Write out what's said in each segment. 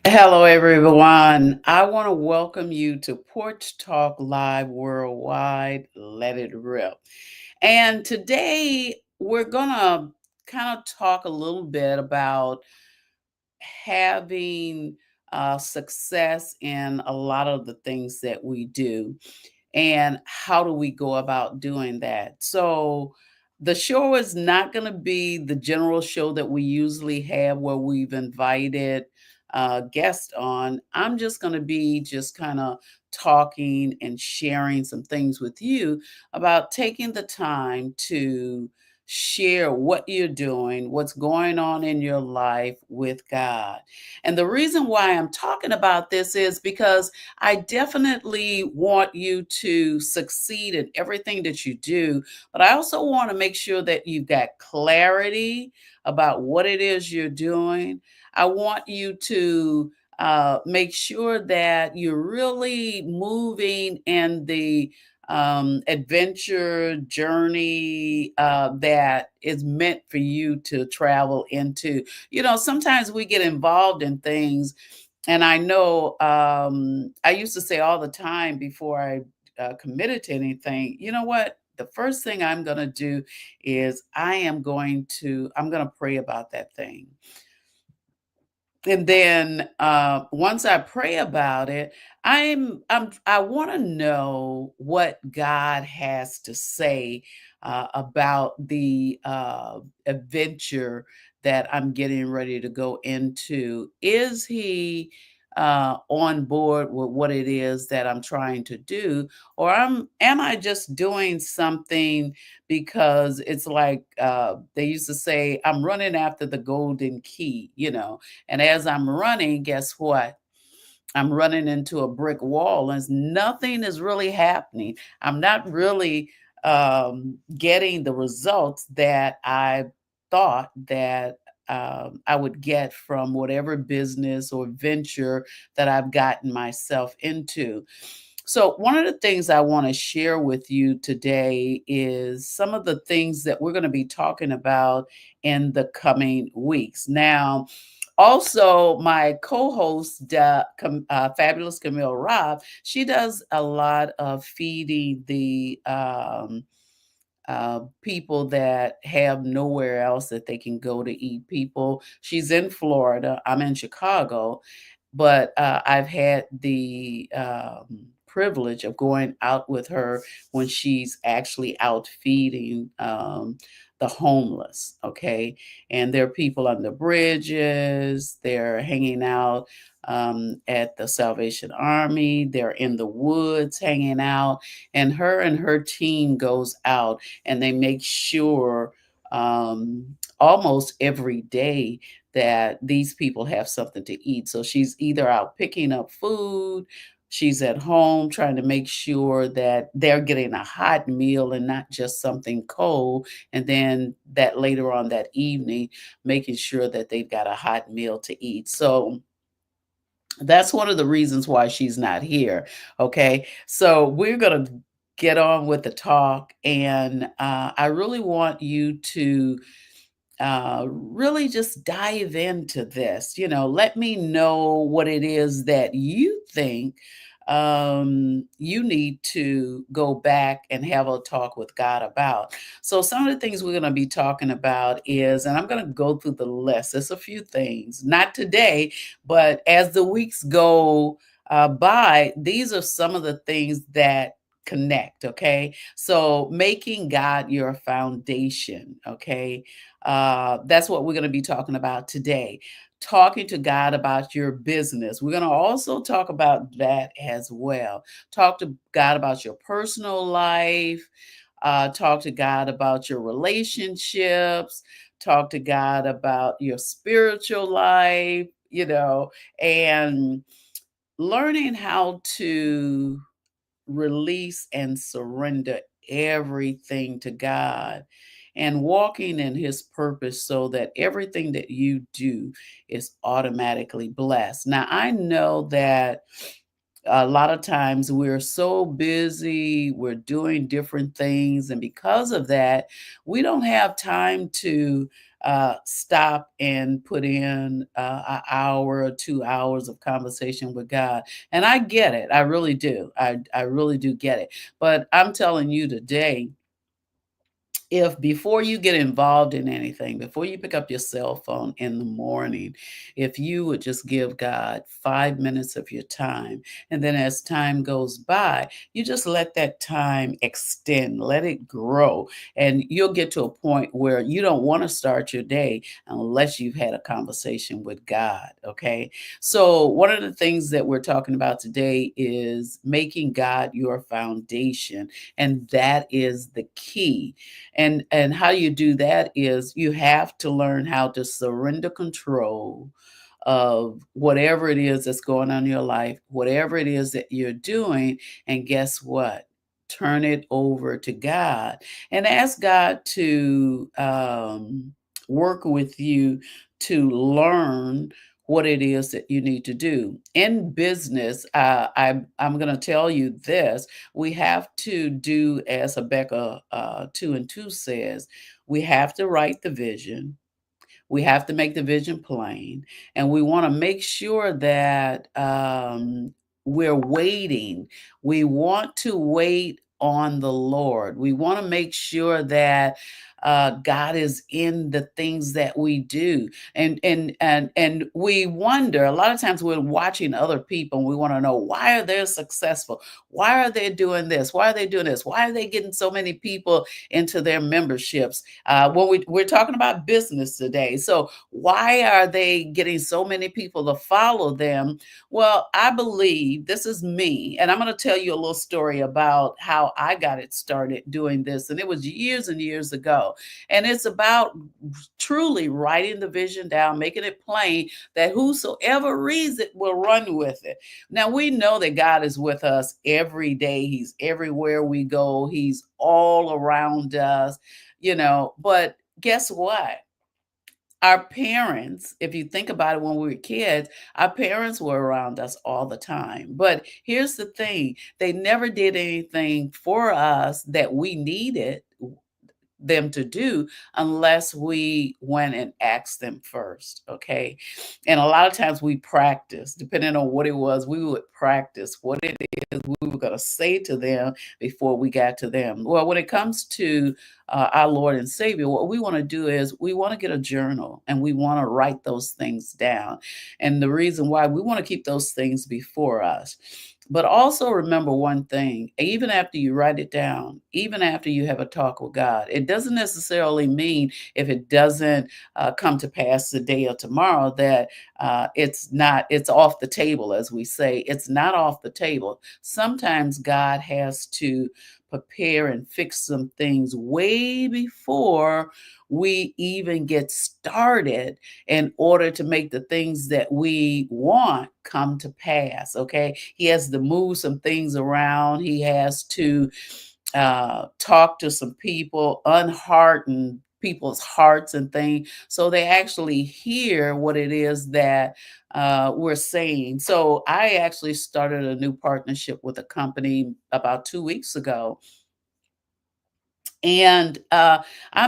Hello, everyone. I want to welcome you to Porch Talk Live Worldwide. Let it rip. And today we're going to kind of talk a little bit about having success in a lot of the things that we do and how do we go about doing that. So the show is not going to be the general show that we usually have where we've invited guests on. I'm just going to be just kind of talking and sharing some things with you about taking the time to share what you're doing, what's going on in your life with God. And the reason why I'm talking about this is because I definitely want you to succeed in everything that you do, but I also want to make sure that you've got clarity about what it is you're doing. I want you to make sure that you're really moving in the adventure journey that is meant for you to travel into. Sometimes we get involved in things, and I know I used to say all the time before I committed to anything, you know what? The first thing I'm going to do is I'm going to pray about that thing. And then once I pray about it, I want to know what God has to say about the adventure that I'm getting ready to go into. Is He on board with what it is that I'm trying to do, or am I just doing something because it's like they used to say, I'm running after the golden key. And as I'm running, guess what? I'm running into a brick wall and nothing is really happening. I'm not really getting the results that I thought that I would get from whatever business or venture that I've gotten myself into. So, one of the things I want to share with you today is some of the things that we're going to be talking about in the coming weeks. Now, also, my co-host, Fabulous Camille Robb, she does a lot of feeding the people that have nowhere else that they can go to eat. People, she's in Florida, I'm in Chicago, but I've had the privilege of going out with her when she's actually out feeding the homeless. Okay. And there are people on the bridges, they're hanging out at the Salvation Army, they're in the woods hanging out, and her team goes out and they make sure almost every day that these people have something to eat. So she's either out picking up food, she's at home trying to make sure that they're getting a hot meal and not just something cold. And then that later on that evening, making sure that they've got a hot meal to eat. So that's one of the reasons why she's not here. Okay. So we're going to get on with the talk. And I really want you to really just dive into this. Let me know what it is that you think you need to go back and have a talk with God about. So, some of the things we're going to be talking about is, and I'm going to go through the list. There's a few things, not today, but as the weeks go by, these are some of the things that connect. Okay. So, making God your foundation. Okay. That's what we're going to be talking about today. Talking to God about your business. We're going to also talk about that as well. Talk to God about your personal life. Talk to God about your relationships. Talk to God about your spiritual life, and learning how to release and surrender everything to God and walking in His purpose so that everything that you do is automatically blessed. Now, I know that A lot of times we're so busy, we're doing different things, and because of that, we don't have time to stop and put in an hour or 2 hours of conversation with God. And I get it, I really do. I really do get it. But I'm telling you today, if before you get involved in anything, before you pick up your cell phone in the morning, if you would just give God 5 minutes of your time, and then as time goes by, you just let that time extend, let it grow, and you'll get to a point where you don't want to start your day unless you've had a conversation with God. Okay. So, one of the things that we're talking about today is making God your foundation, and that is the key. And how you do that is you have to learn how to surrender control of whatever it is that's going on in your life, whatever it is that you're doing, and guess what? Turn it over to God and ask God to work with you to learn what it is that you need to do in business. I'm going to tell you this: we have to do as Habakkuk 2:2 says, we have to write the vision, we have to make the vision plain, and we want to make sure that we're waiting. We want to wait on the Lord. We want to make sure that God is in the things that we do, and we wonder a lot of times we're watching other people, and we want to know why are they successful, why are they doing this, why are they doing this, why are they getting so many people into their memberships, when we're talking about business today. So, why are they getting so many people to follow them? Well, I believe this is me, and I'm going to tell you a little story about how I got it started doing this. And it was years and years ago. And it's about truly writing the vision down, making it plain that whosoever reads it will run with it. Now, we know that God is with us every day, He's everywhere we go, He's all around us, but guess what? Our parents, if you think about it, when we were kids, our parents were around us all the time. But here's the thing, they never did anything for us that we needed them to do unless we went and asked them first. Okay. And a lot of times we practice, depending on what it was, we would practice what it is we were going to say to them before we got to them. Well, when it comes to our Lord and Savior, what we want to do is we want to get a journal and we want to write those things down. And the reason why we want to keep those things before us. But also remember one thing, even after you write it down, even after you have a talk with God, it doesn't necessarily mean if it doesn't come to pass today or tomorrow that it's off the table, as we say. It's not off the table. Sometimes God has to prepare and fix some things way before we even get started in order to make the things that we want come to pass. Okay. He has to move some things around. He has to talk to some people, unhearten people's hearts and things so they actually hear what it is that we're saying. So I actually started a new partnership with a company about 2 weeks ago, and I'm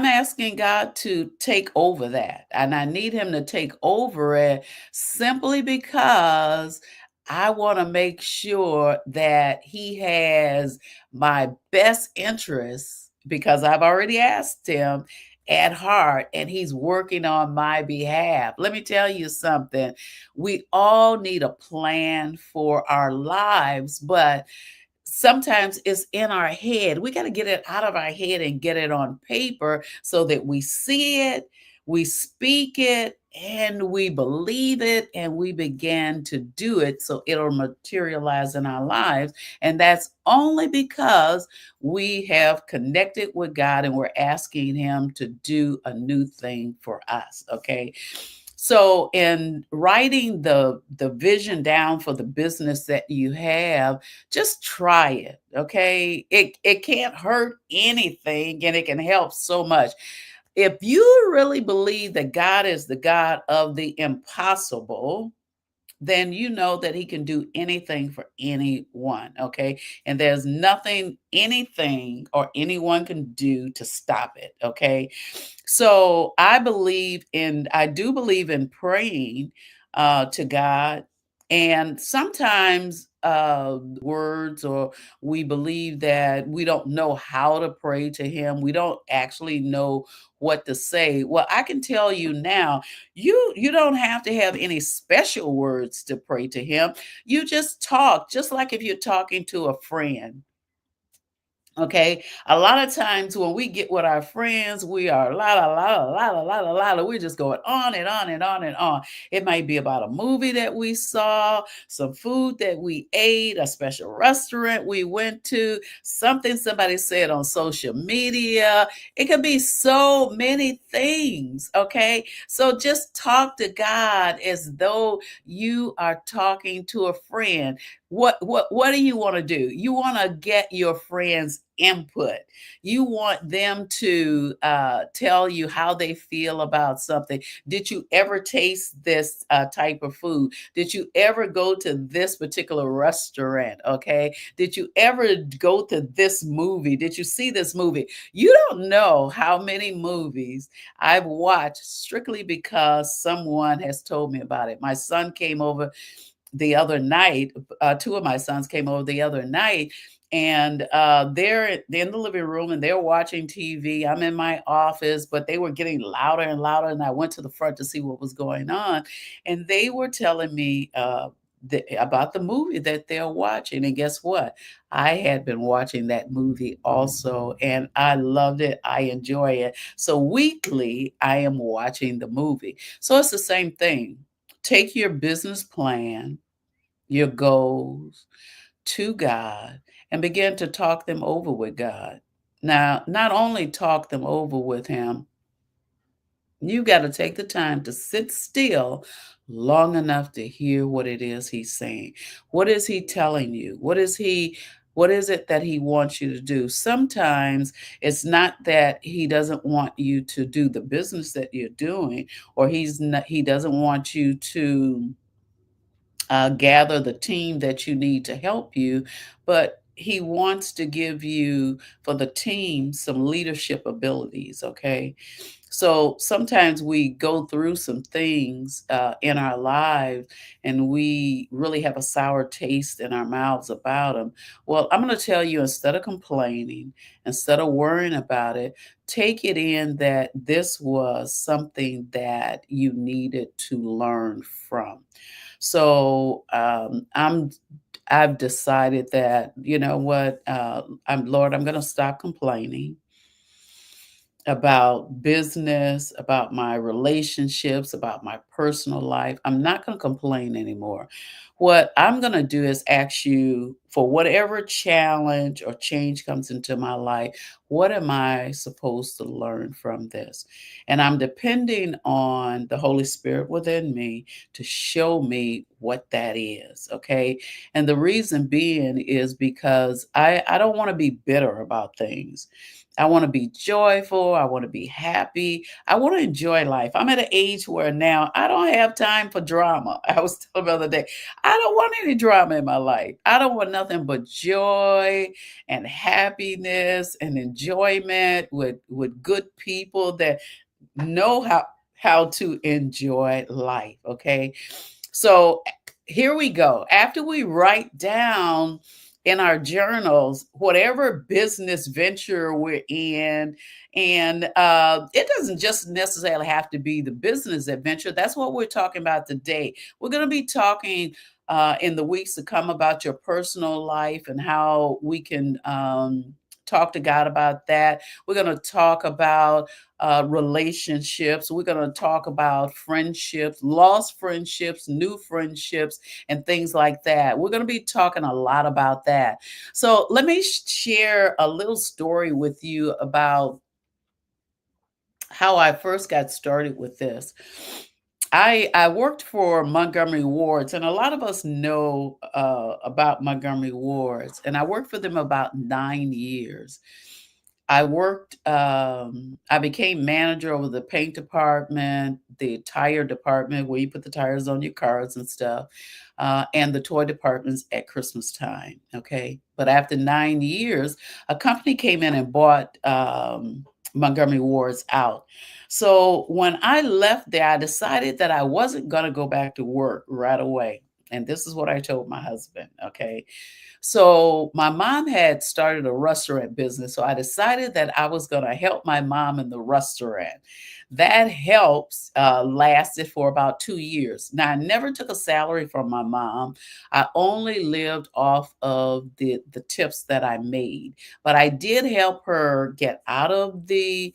asking God to take over that. And I need Him to take over it simply because I want to make sure that He has my best interests, because I've already asked Him at heart and He's working on my behalf. Let me tell you something. We all need a plan for our lives, but sometimes it's in our head. We got to get it out of our head and get it on paper so that we see it, we speak it, and we believe it, and we begin to do it so it'll materialize in our lives. And that's only because we have connected with God and we're asking Him to do a new thing for us. Okay. So in writing the vision down for the business that you have, just try it. Okay. It can't hurt anything and it can help so much. If you really believe that God is the God of the impossible, then you know that he can do anything for anyone, okay? And there's nothing, anything, or anyone can do to stop it, okay? So I do believe in praying to God. And sometimes words, or we believe that we don't know how to pray to Him. We don't actually know what to say. Well, I can tell you now, you don't have to have any special words to pray to Him. You just talk, just like if you're talking to a friend. Okay, a lot of times when we get with our friends, we are la la la la la la la la la. We're just going on and on and on and on. It might be about a movie that we saw, some food that we ate, a special restaurant we went to, something somebody said on social media. It could be so many things. Okay, so just talk to God as though you are talking to a friend. What do you want to do? You want to get your friends input. You want them to tell you how they feel about something. Did you ever taste this type of food? Did you ever go to this particular restaurant? Okay, did you ever go to this movie? Did you see this movie? You don't know how many movies I've watched strictly because someone has told me about it. My son came over the other night. Two of my sons came over the other night, and they're in the living room and they're watching TV. I'm in my office, but they were getting louder and louder, and I went to the front to see what was going on, and they were telling me about the movie that they're watching. And guess what? I had been watching that movie also, and I loved it. I enjoy it. So weekly, I am watching the movie. So it's the same thing. Take your business plan, your goals to God, and begin to talk them over with God. Now, not only talk them over with Him, you got to take the time to sit still long enough to hear what it is He's saying. What is He telling you? What is it that He wants you to do? Sometimes it's not that He doesn't want you to do the business that you're doing, or He doesn't want you to gather the team that you need to help you, but He wants to give you, for the team, some leadership abilities. Okay. So sometimes we go through some things in our lives, and we really have a sour taste in our mouths about them. Well, I'm going to tell you, instead of complaining, instead of worrying about it, take it in that this was something that you needed to learn from. So I've decided that, you know what, I'm going to stop complaining about business, about my relationships, about my personal life. I'm not going to complain anymore. What I'm going to do is ask you, for whatever challenge or change comes into my life, what am I supposed to learn from this? And I'm depending on the Holy Spirit within me to show me what that is. Okay. And the reason being is because I don't want to be bitter about things. I want to be joyful. I want to be happy. I want to enjoy life. I'm at an age where now I don't have time for drama. I was telling the other day, I don't want any drama in my life. I don't want nothing but joy and happiness and enjoyment with good people that know how to enjoy life. Okay. So here we go. After we write down in our journals whatever business venture we're in, and it doesn't just necessarily have to be the business adventure. That's what we're talking about today. We're going to be talking in the weeks to come about your personal life and how we can talk to God about that. We're going to talk about relationships. We're going to talk about friendships, lost friendships, new friendships, and things like that. We're going to be talking a lot about that. So let me share a little story with you about how I first got started with this. I worked for Montgomery Wards, and a lot of us know about Montgomery Wards, and I worked for them about 9 years. I became manager over the paint department, the tire department where you put the tires on your cars and stuff, and the toy departments at Christmas time. Okay. But after 9 years, a company came in and bought Montgomery Ward's out. So when I left there, I decided that I wasn't going to go back to work right away. And this is what I told my husband. Okay. So my mom had started a restaurant business. So I decided that I was going to help my mom in the restaurant. That helps lasted for about 2 years. Now, I never took a salary from my mom. I only lived off of the tips that I made. But I did help her get out of the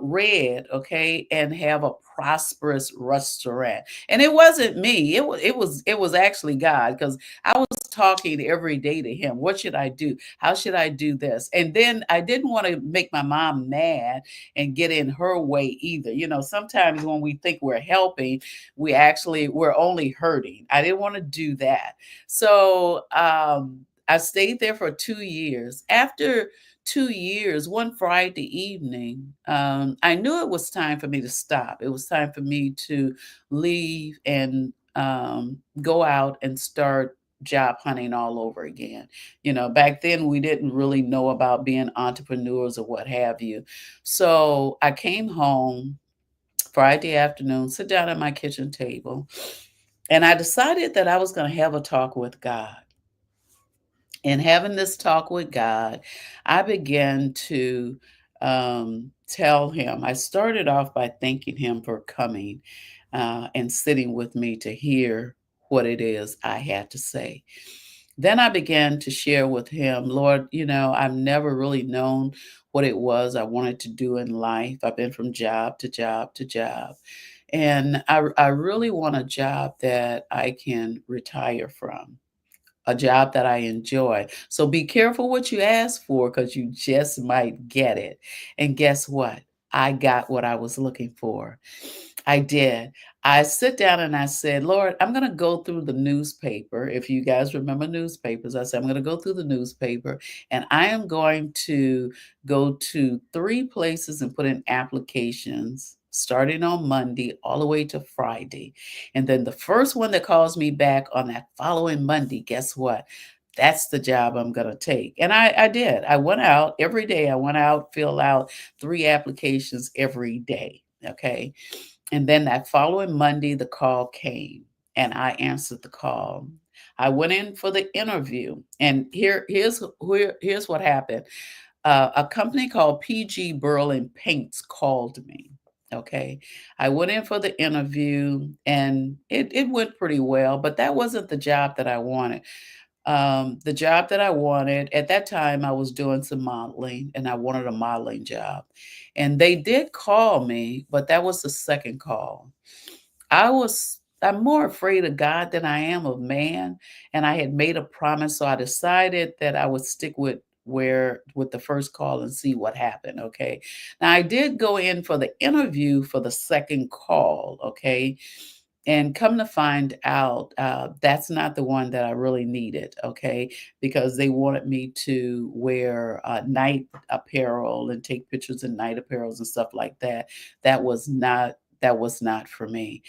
red, okay, and have a prosperous restaurant. And it wasn't me. It was actually God, because I was talking every day to him. What should I do? How should I do this? And then I didn't want to make my mom mad and get in her way either. Sometimes when we think we're helping, we're only hurting. I didn't want to do that. So I stayed there for 2 years. After 2 years, one Friday evening, I knew it was time for me to stop. It was time for me to leave and go out and start job hunting all over again. Back then we didn't really know about being entrepreneurs or what have you. So I came home Friday afternoon, sit down at my kitchen table, and I decided that I was going to have a talk with God. And having this talk with God, I began to tell him. I started off by thanking him for coming and sitting with me to hear what it is I had to say. Then I began to share with him, Lord, I've never really known what it was I wanted to do in life. I've been from job to job to job. And I really want a job that I can retire from, a job that I enjoy. So be careful what you ask for, because you just might get it. And guess what? I got what I was looking for. I did. I sit down and I said, Lord, I'm going to go through the newspaper. If you guys remember newspapers, I said, I'm going to go through the newspaper, and I am going to go to 3 places and put in applications starting on Monday all the way to Friday. And then the first one that calls me back on that following Monday, guess what? That's the job I'm going to take. And I did. I went out every day. I went out, fill out 3 applications every day. Okay. And then that following Monday, the call came and I answered the call. I went in for the interview, and here's what happened. A company called PG Berlin Paints called me. Okay. I went in for the interview and it went pretty well, but that wasn't the job that I wanted. The job that I wanted at that time, I was doing some modeling and I wanted a modeling job. And they did call me, but that was the second call. I'm more afraid of God than I am of man. And I had made a promise. So I decided that I would stick with the first call and see what happened. Okay. Now I did go in for the interview for the second call. Okay. And come to find out, that's not the one that I really needed, okay? Because they wanted me to wear night apparel and take pictures in night apparels and stuff like that. That was not for me.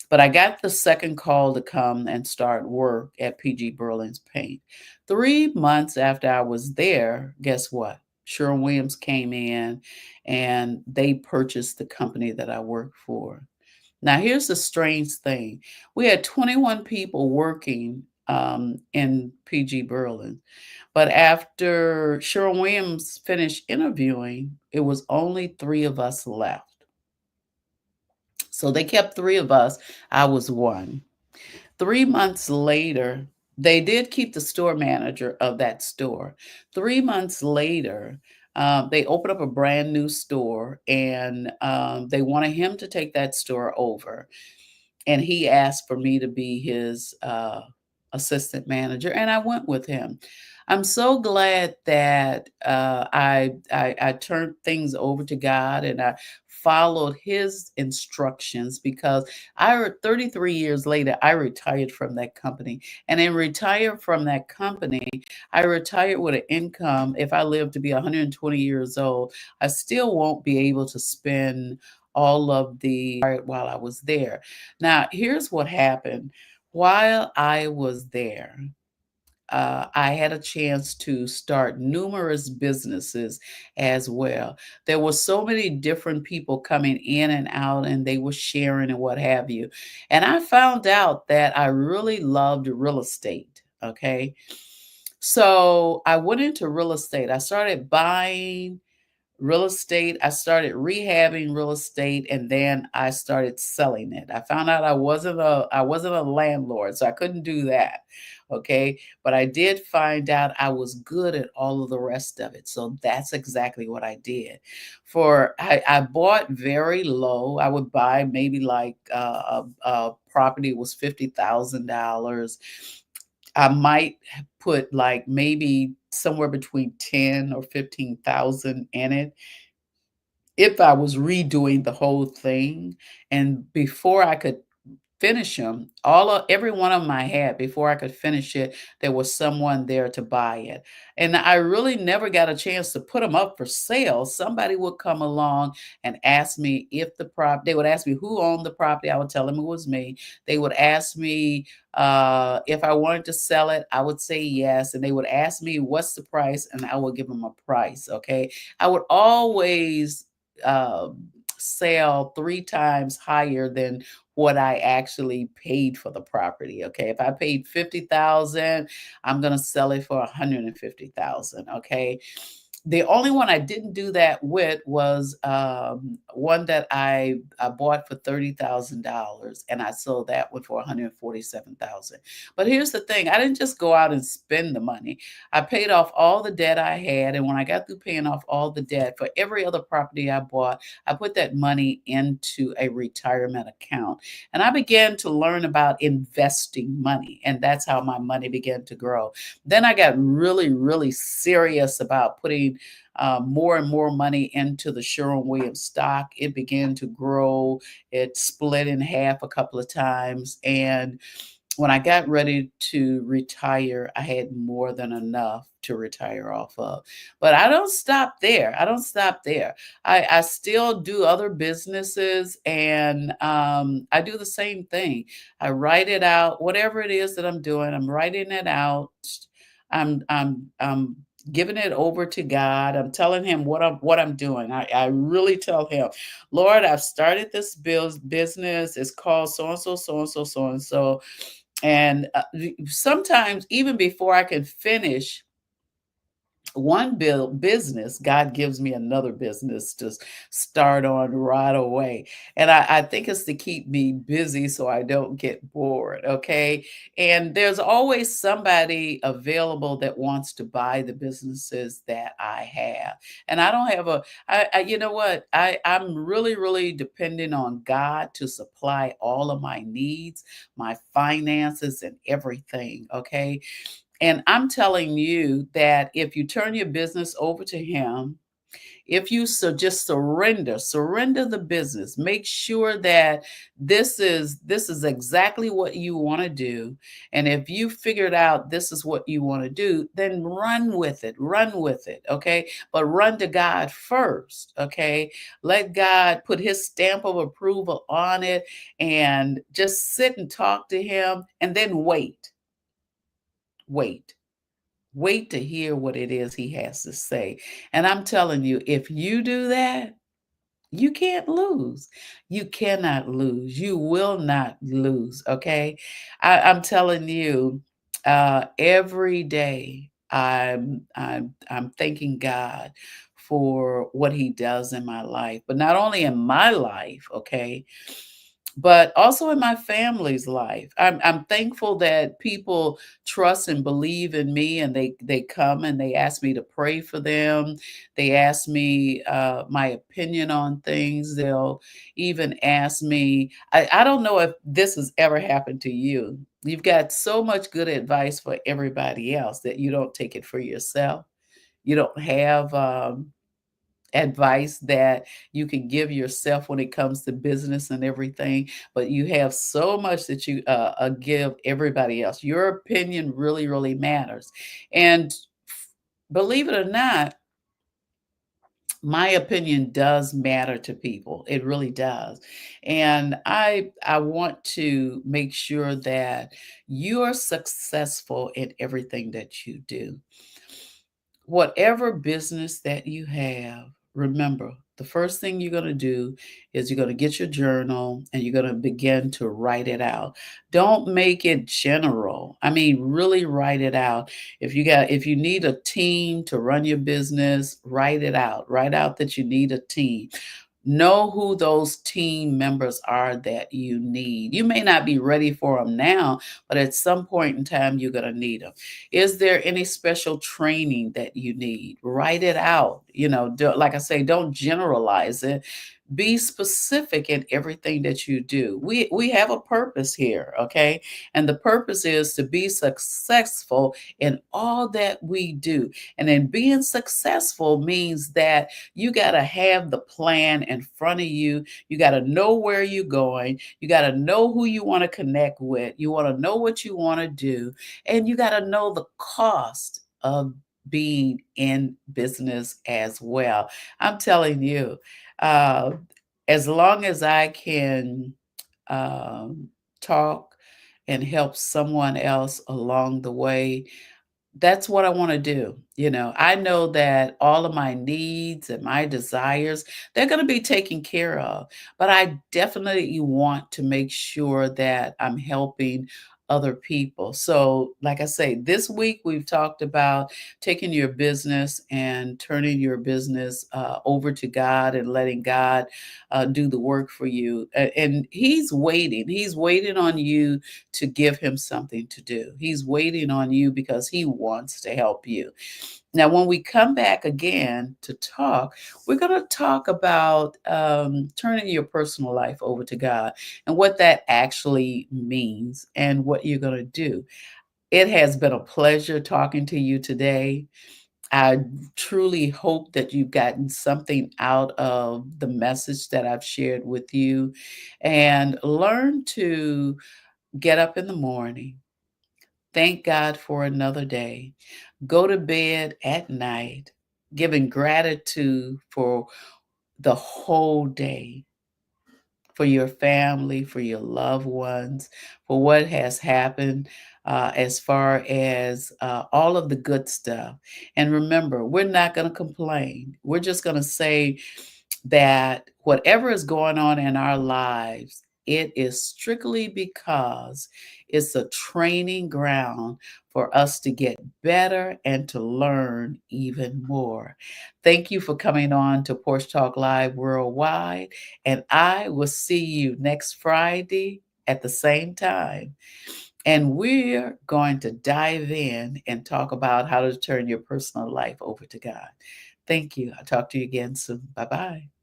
But I got the second call to come and start work at PG Berlin's Paint. 3 months after I was there, guess what? Sherwin-Williams came in and they purchased the company that I worked for. Now, here's the strange thing. We had 21 people working in PG Berlin, but after Sherwin-Williams finished interviewing, it was only 3 of us left. So they kept 3 of us. I was one. 3 months later, they did keep the store manager of that store. 3 months later, they opened up a brand new store, and they wanted him to take that store over. And he asked for me to be his assistant manager, and I went with him. I'm so glad that I turned things over to God, and I followed his instructions because 33 years later, I retired from that company. And in retired from that company, I retired with an income. If I live to be 120 years old, I still won't be able to spend all of the while I was there. Now, here's what happened. While I was there, I had a chance to start numerous businesses as well. There were so many different people coming in and out, and they were sharing and what have you. And I found out that I really loved real estate. Okay. So I went into real estate. I started buying real estate. I started rehabbing real estate and then I started selling it. I found out I wasn't a landlord, so I couldn't do that. Okay? But I did find out I was good at all of the rest of it. So that's exactly what I did. I bought very low. I would buy maybe like a property was $50,000. I might put like maybe somewhere between 10 or 15,000 in it if I was redoing the whole thing. And before I could finish them, every one of them I had, before I could finish it, there was someone there to buy it. And I really never got a chance to put them up for sale. Somebody would come along and ask me if they would ask me who owned the property. I would tell them it was me. They would ask me if I wanted to sell it. I would say yes. And they would ask me what's the price, and I would give them a price. Okay. I would always uh, sell three times higher than what I actually paid for the property. Okay. If I paid 50,000, I'm going to sell it for 150,000. Okay. The only one I didn't do that with was one that I bought for $30,000 and I sold that one for 147,000. But here's the thing, I didn't just go out and spend the money. I paid off all the debt I had, and when I got through paying off all the debt for every other property I bought, I put that money into a retirement account. And I began to learn about investing money, and that's how my money began to grow. Then I got really, really serious about putting more and more money into the Sherwin-Williams stock. It began to grow. It split in half a couple of times. And when I got ready to retire, I had more than enough to retire off of. But I don't stop there. I don't stop there. I still do other businesses, and I do the same thing. I write it out, whatever it is that I'm doing, I'm writing it out. I'm giving it over to God. I'm telling him what I'm doing. I really tell him, Lord, I've started this business. It's called so and so, so and so, so and so. And sometimes, even before I can finish one business, God gives me another business to start on right away. And I think it's to keep me busy so I don't get bored. Okay. And there's always somebody available that wants to buy the businesses that I have. And I don't have you know what? I'm really, really depending on God to supply all of my needs, my finances, and everything. Okay. And I'm telling you that if you turn your business over to him, if you just surrender the business, make sure that this is exactly what you want to do. And if you figured out this is what you want to do, then run with it. Okay. But run to God first. Okay. Let God put his stamp of approval on it and just sit and talk to him and then wait. Wait to hear what it is he has to say. And I'm telling you, if you do that, you can't lose. You cannot lose. You will not lose. Okay. I'm telling you, every day I'm thanking God for what he does in my life, but not only in my life, okay, but also in my family's life. I'm thankful that people trust and believe in me, and they come and they ask me to pray for them. They ask me my opinion on things. They'll even ask me. I don't know if this has ever happened to you. You've got so much good advice for everybody else that you don't take it for yourself. You don't have advice that you can give yourself when it comes to business and everything, but you have so much that you give everybody else. Your opinion really, really matters. And believe it or not, my opinion does matter to people. It really does. And I want to make sure that you're successful in everything that you do. Whatever business that you have, remember, the first thing you're going to do is you're going to get your journal and you're going to begin to write it out. Don't make it general. I mean, really write it out. If you need a team to run your business, write it out. Write out that you need a team. Know who those team members are that you need. You may not be ready for them now, but at some point in time, you're going to need them. Is there any special training that you need? Write it out. Like I say, don't generalize it. Be specific in everything that you do. We have a purpose here, okay? And the purpose is to be successful in all that we do. And then being successful means that you got to have the plan in front of you. You got to know where you're going. You got to know who you want to connect with. You want to know what you want to do. And you got to know the cost of being in business as well. I'm telling you, uh, as long as I can um, talk and help someone else along the way, that's what I wanna do. I know that all of my needs and my desires, they're gonna be taken care of, but I definitely want to make sure that I'm helping other people. So, like I say, this week we've talked about taking your business and turning your business over to God and letting God do the work for you. And He's waiting. He's waiting on you to give Him something to do. He's waiting on you because He wants to help you. Now, when we come back again to talk, we're going to talk about turning your personal life over to God and what that actually means and what you're going to do. It has been a pleasure talking to you today. I truly hope that you've gotten something out of the message that I've shared with you, and learn to get up in the morning. Thank God for another day. Go to bed at night, giving gratitude for the whole day, for your family, for your loved ones, for what has happened, as far as all of the good stuff. And remember, we're not going to complain. We're just going to say that whatever is going on in our lives, it is strictly because it's a training ground for us to get better and to learn even more. Thank you for coming on to Porch Talk Live Worldwide, and I will see you next Friday at the same time. And we're going to dive in and talk about how to turn your personal life over to God. Thank you. I'll talk to you again soon. Bye bye.